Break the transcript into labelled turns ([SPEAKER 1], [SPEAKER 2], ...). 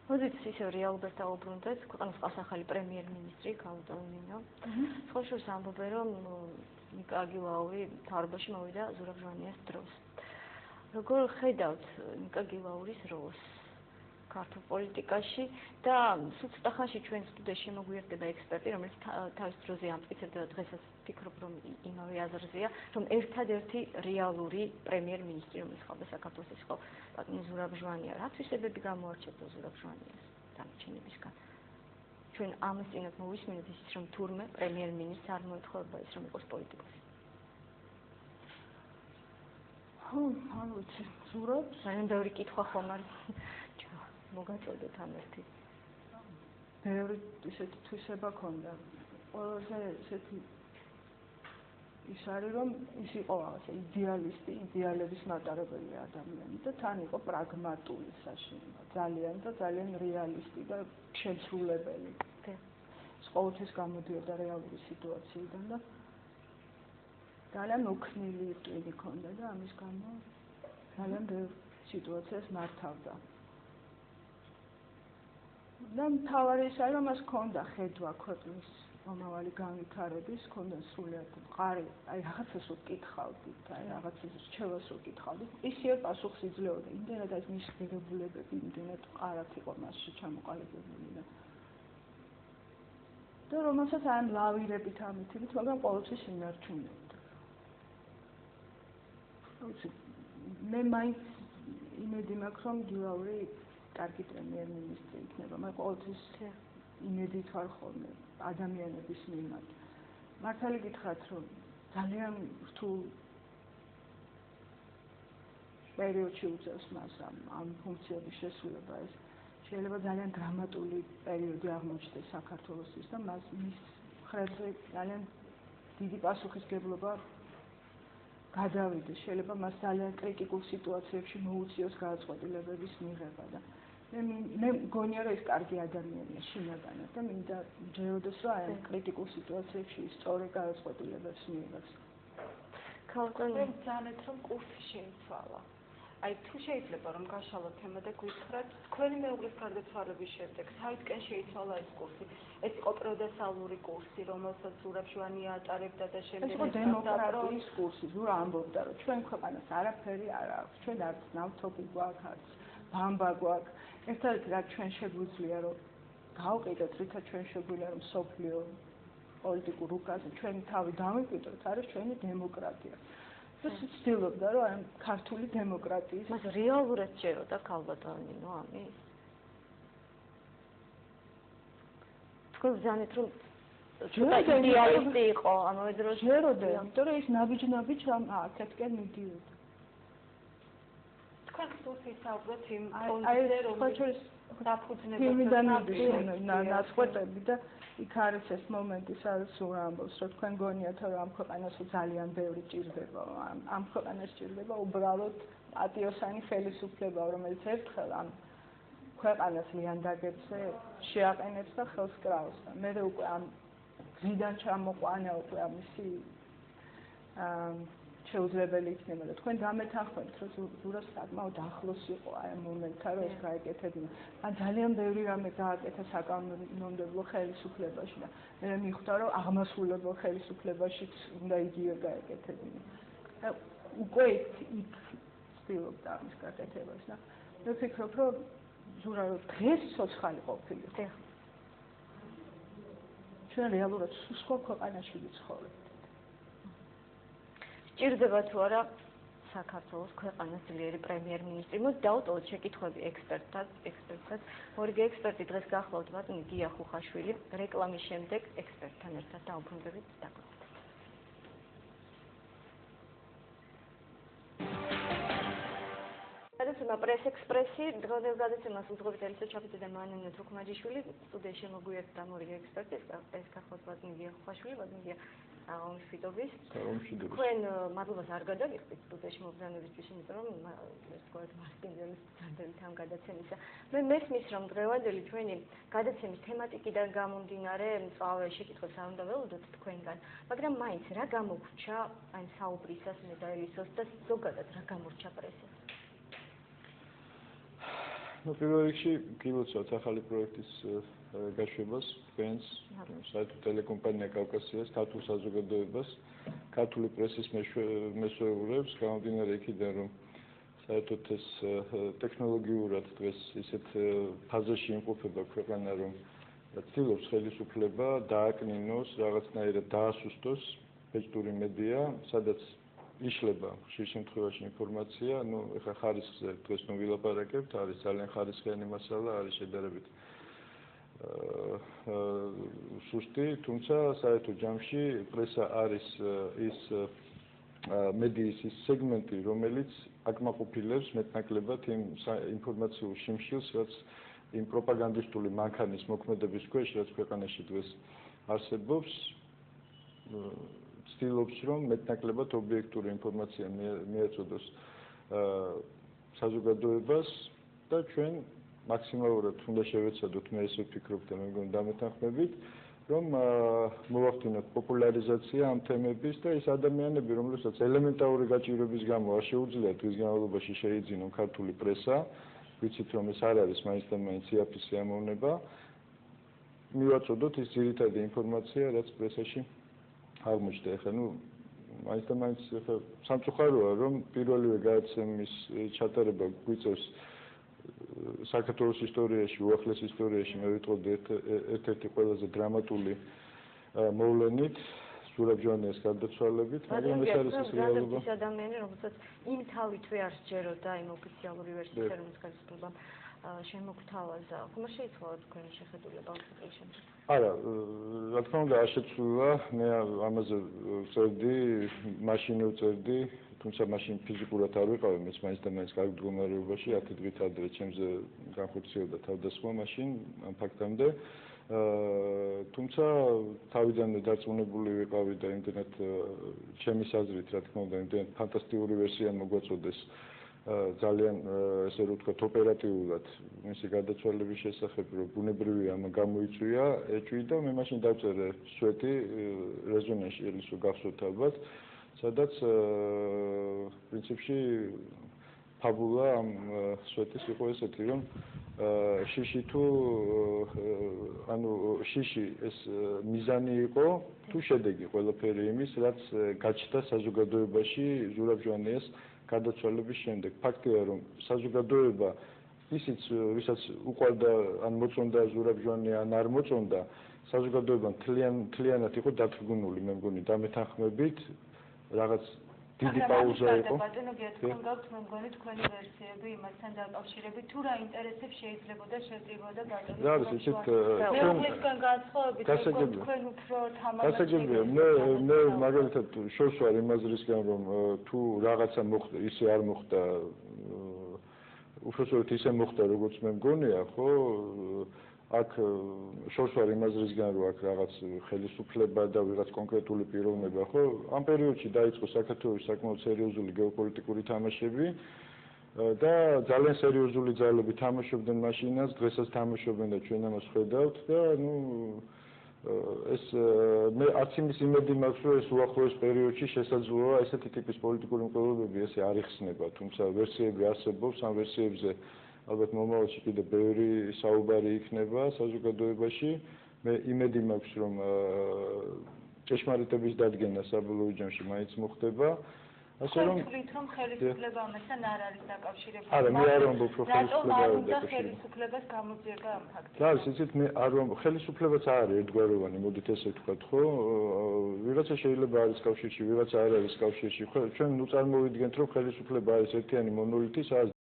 [SPEAKER 1] მოდით ისევ რეალობას დავუბრუნდეთ, ქვეყნის ყალსახალი პრემიერ-მინისტრი ქალბატონინო. სხვა შორის ამბობენ, რომ ნიკა გილაური მთავრობაში მოვიდა ზურაბ ჟვანიას დროს. როგორ ხედავთ ნიკა გილაურის როლს ქართულ პოლიტიკაში და სულ ცოტა ხანში ჩვენ სტუდიაში შემოგვიერთდება ექსპერტი, რომელიც თავის დროზე ამტკიცებდა და დღესაც ფიქრობ, რომ იმავე აზრზეა, რომ ერთადერთი რეალური პრემიერ-მინისტრი, რომელიც ხალხი საქართველოს ის ხო ბატონი ზურაბ ჟვანია. რა თვისებები გამოარჩევდა ზურაბ ჟვანიას დანარჩენებისგან? ჩვენ ამის წინათ მოვისმინეთ ისიც, რომ თურმე პრემიერ-მინისტრს არ მოეთხოვება ის, რომ იყოს პოლიტიკოსი.
[SPEAKER 2] არ ვიცი, ზურაბ
[SPEAKER 1] ძალიან ბევრი კითხვა ხომ არის. მოგაწოდოთ ამ ერთი.
[SPEAKER 2] ბევრი ისეთი თვისება ქონდა. ყველაზე ესეთი ის არის, რომ ის იყო რაღაცა იდეალისტი, იდეალების მატარებელი ადამიანი და თან იყო პრაგმატული საშინლო, ძალიან რეალისტი და შემსრულებელი. ის ყოველთვის გამოდიოდა რეალური სიტუაციიდან და ძალიან მოქნილი ტვინი ქონდა და ამის გამო ძალიან ბევრ სიტუაციას მართავდა. და მთავარი ის არის, რომ მას ჰქონდა ხედვა ქვეყნის მომავალი განვითარების, ჰქონდა სრულიად მყარი, აი რაღაცას რო კითხავდით, აი რაღაცას რჩევას რო კითხავდით, ისევ პასუხს იძლეოდა. იმდენად ეს მისი ღირებულებები, იმდენად მყარად იყო მასში ჩამოყალიბებული და რომელსაც აი ამ ლავირებით ამითებით, მაგრამ ყოველთვის ინარჩუნებდა. მე მაინც იმედი მაქვს, რომ გილაური კარგი პრემიერ-მინისტრი იქნება, მაგრამ ყოველთვის იმედით ვარ ხოლმე ადამიანების მიმართ. მართალი გითხრათ, რომ ძალიან რთულ პერიოდში უწევს მას ამ ფუნქციების შესრულება. ეს შეიძლება ძალიან დრამატული პერიოდი აღმოჩნდეს საქართველოსთვის და მის მხრებზე ძალიან დიდი პასუხისგებლობა გადავიდეს. შეიძლება მას ძალიან კრიტიკულ სიტუაციებში მოუწიოს გადაწყვეტილებების მიღება და მე მგონია, რომ ის კარგი ადამიანია შინაგანად და მინდა მჯეროდეს, რომ აი ამ კრიტიკულ სიტუაციებში სწორი გადაწყვეტილებებს მიიღებს.
[SPEAKER 1] ქალბატონი
[SPEAKER 3] ძალიან რომ კურსი შეიცვალა. აი თუ შეიძლება რომ გაშალოთ თემა და გითხრათ, თქვენი მეუღლის გარდაცვალების შემდეგ საერთოდ შეიცვალა ეს კურსი. ეს იყო პროდესალური კურსი, რომელსაც ზურაბ ჟვანია ატარებდა და შემდეგ
[SPEAKER 2] ეს იყო დემოკრატიის კურსი. ზურა ამბობდა, რომ ჩვენ ქვეყანას არაფერი არ აქვს. ჩვენ არც ნავთობი გვაქვს, არც ბამბა გვაქვს. ერთადერთი რაც ჩვენ შეგვიძლია, რომ გავყიდოთ, რითაც ჩვენ შეგვიძლია, რომ სოფლიო პოლიტიკურ უკაზე ჩვენი თავი დავიკიდოთ, არის ჩვენი დემოკრატია. ეს ცდილობდა, რომ აი ქართული დემოკრატიის
[SPEAKER 1] მას რეალურად შეეროდა ქალბატონინო ამის. თქვენ ზანეთ რომ იდეალისტი იყო ამავე დროს
[SPEAKER 2] შეეროდა, იმიტომ რომ ის ნაბიჯ ამ აქეთკენ მიდიოდა.
[SPEAKER 3] თქვენ სულ ისაუბროთ იმ კონტექსტზე, რომელიც დაფუძნებელია
[SPEAKER 2] ფილმიდან მიდის ნაწყვეტები და იქ არის ეს მომენტი, სადაც სულ ამბობს, რომ თქვენ გონიათ, რომ ამ ქვეყანას ძალიან ბევრი ჭირდება, ამ ქვეყანას ჭირდება უბრალოდ პატიოსანი ხელისუფლება, რომელიც ერთხელ ამ ქვეყანას ლიანდაგებზე შეაყენებს და ხელს კრავს და მე უკვე ამ გზიდან ჩამოყვანა უკვე ამისი შეუძლებელი იქნება და თქვენ დამეთანხმებთ, რომ ზურაბს საკმაოდ ახლოს იყო აი ამ მომენტთან, რომ ეს გაეკეთებინა. ან ძალიან ბევრი რამე გააკეთა საკანონმდებლო ხელისუფლებაში და მე მიხვდა, რომ აღმასრულებელ ხელისუფლებაშიც უნდა იგივე გაეკეთებინა. და უკვე იქ ცდილობდა ამის გაკეთებას და მე ვფიქრობ, რომ ზურა დღეს ცოცხალი ყოფილიყო. ჩვენ რეალურად სხვა ქვეყანაში ვიცხოვრობთ.
[SPEAKER 1] ჭირდება თუ არა საქართველოს ქვეყანას ძლიერი პრემიერ-მინისტრი. მოდი დავუტოვოთ შეკითხვები ექსპერტად. მორიგე ექსპერტი დღეს გახლავთ ბატონი გია ხუხაშვილი, რეკლამის შემდეგ ექსპერტთან ერთად დაუბრუნდებით დაგვრჩით. გადაცემა პრეს ექსპრესი, დღევანდელ გადაცემას უძღვებით ელისო ჩაფიძე და მანუელ თურქმაჯიშვილი, სტუდიაში შემოგვიერთდა მორიგე ექსპერტი, ეს გახლავთ ბატონი გია ხუხაშვილი, ბატონი გია მშვიდობის. თქვენ მადლობას არ გადაგიხდით სტუდიაში მობრძანებისთვის, იმიტომ რომ ეს თქვათ მასპინძლის ძანდებით ამ გადაცემისა. მე მესმის, რომ დღევანდელი ჩვენი გადაცემის თემატიკიდან გამომდინარე, მწვავე შეკითხვებს არ უნდა ველოდოთ თქვენგან, მაგრამ მაინც რა გამოგრჩა აი საუბრისას მე და ელისოს და ზოგადად რა გამორჩა პრესას?
[SPEAKER 4] პირველ რიგში გილოცავთ ახალი პროექტის გაშვებას, თქვენს საერთო ტელეკომპანია კავკასიას, ქართულ საზოგადოებას, ქართული პრესის მესვეურებს, გამომდინარე იქიდან, რომ საერთოდ ეს ტექნოლოგიურად დღეს ისეთ ფაზაში იმყოფება ქვეყანა, რომ ცდილობს ხელისუფლება დააკნინოს, რაღაცნაირად დაასუსტოს ბეჭდური მედია, სადაც იშლება ხშირ შემთხვევაში ინფორმაცია, ეხლა ხარისხზე დღეს ვილაპარაკებთ, არის ძალიან ხარისხიანი მასალა, არის შედარებით სუსტი, თუმცა საერთო ჯამში პრესა არის ის მედიის ის სეგმენტი, რომელიც აკმაყოფილებს მეტნაკლებად იმ ინფორმაციულ შიმშილს, რაც იმ პროპაგანდისტული მანქანის მოქმედების ქვეშ, რაც ქვეყანაში დღეს არსებობს, ცდილობს, რომ მეტნაკლებად ობიექტური ინფორმაცია მიეწოდოს საზოგადოებას და ჩვენ მაქსიმალურად უნდა შევეცადოთ, მე ესე ვფიქრობ და მე მგონი დამეთანხმებით, რომ მოვახდინოთ პოპულარიზაცია ამ თემების და ის ადამიანები, რომლებსაც ელემენტარული გაჭირვების გამო არ შეუძლიათ თვის განმავლობაში შეიძინონ ქართული პრესა, ვიცით რომ ეს არ არის მაინც და მაინც იაფის სიამოვნება, მივაწოდოთ ის ძირითადი ინფორმაცია, რაც პრესაში აღმოჩნდა. ეხლა მაინც და მაინც სამწუხაროა, რომ პირველივე გადაცემის ჩატარება გვიწევს საქართველოს ისტორიაში, უახლეს ისტორიაში, მე ვიტყოდი ერთ-ერთი ყველაზე დრამატული მოვლენით, ზურაბ ჟვანიას გარდაცვალებით, მაგრამ ეს არის ის რეალობა.
[SPEAKER 1] ის ადამიანი, რომელსაც იმ თავითვე არ სჯეროდა იმ ოფიციალური ვერსიით, რომელიც ხელისუფლებამ შემოგთავაზა. ხომ შეიცვალა თქვენი შეხედულება ამ შემთხვევაში?
[SPEAKER 4] არა, რა თქმა უნდა, არ შეცვლილა, მე ამაზე ვწერდი, მაშინ ვწერდი, თუმცა მაშინ ფიზიკურად არ ვიყავი, მეც მაინც და მაინც კარგ მდგომარეობაში, 10 დღით ადრე ჩემზე განხორციელდა თავდასხმა მაშინ ამ ფაქტამდე. თუმცა თავიდანვე დარწმუნებული ვიყავი და იმდენად ჩემის აზრით, რა თქმა უნდა, იმდენად ფანტასტიკური ვერსია მოგვაწოდეს ძალიან ესე რომ ვთქვათ ოპერატიულად მისი გარდაცვალების შესახებ, რომ ბუნებრივია ამ გამოიწვია, ეჭვი და მე მაშინ დავწერე სვეტი რეზონანსში ელისო გახსოვთ ალბათ, სადაც პრინციპში ფაბულა ამ სვეტის იყო ესეთი, რომ შიში თუ შიში ეს მიზანი იყო თუ შედეგი ყველაფერი იმის, რაც გაჩნდა საზოგადოებაში ზურაბ ჟვანიას გარდაცვალების შემდეგ. ფაქტია, რომ საზოგადოება ისიც, ვისაც უყვარდა ან მოწონდა ზურაბ ჟვანია, ან არ მოწონდა, საზოგადოება მთლიანად იყო დათრგუნული, მე მგონი, დამეთანხმებით, რაღაც დიდი პაუზა იყო.
[SPEAKER 3] ბატონო, გეტყვი, მე მგონი თქვენი ვერსიები იმასთან დაკავშირებით, თუ რა ინტერესებს შეიძლებოდა შევდრიბოდა ბატონო.
[SPEAKER 4] რა არის ისეთ
[SPEAKER 3] მეუღლისგან განსხვავებით, თქვენ უფრო
[SPEAKER 4] გასაგებია, მე მაგალითად შორს ვარ იმ აზრისგან, რომ თუ რაღაცა მოხდა, ისე არ მოხდა, უბრალოდ ისე მოხდა, როგორც მე მგონია, ხო? აქ შორს ვარ იმ აზრისგან, რომ აქ რაღაც ხელისუფლება და ვიღაც კონკრეტული პიროვნება, ხო? ამ პერიოდში დაიწყო საქართველოს საკმაოდ სერიოზული გეოპოლიტიკური თამაშები და ძალიან სერიოზული ძალები თამაშობდნენ მაშინაც, დღესაც თამაშობენ და ჩვენ ამას ხედავთ და ეს მე არც იმის იმედი მაქვს, რომ ეს უახლოეს პერიოდში შესაძლოა ესეთი ტიპის პოლიტიკური მკვლელობები ესე არ იხსნება, თუმცა ვერსიები არსებობს, ამ ვერსიებზე ალბათ მომავალში კიდე ბევრი საუბარი იქნება საზოგადოებაში. მე იმედი მაქვს, რომ ჭეშმარიტების დადგენა საბოლოო ჯამში მაინც მოხდება. ასე რომ
[SPEAKER 3] თვითონ ხელისუფლება ამასთან არ არის დაკავშირებული.
[SPEAKER 4] არა, მე არ ვამბობ, რომ ხელისუფლება არ არის
[SPEAKER 3] დაკავშირებული. ხელისუფლებას გამოძიება ამ ფაქტით.
[SPEAKER 4] რა, იცით, მე არ ვამბობ, ხელისუფლებაც არ არის ერთგვაროვანი, მოდით ესე ვთქვათ, ხო? ვიღაცა შეიძლება არის კავშირში, ვიღაცა არ არის კავშირში. ჩვენ წარმოვიდგენთ, რომ ხელისუფლება არის ერთიანი მონოლითი, სადაც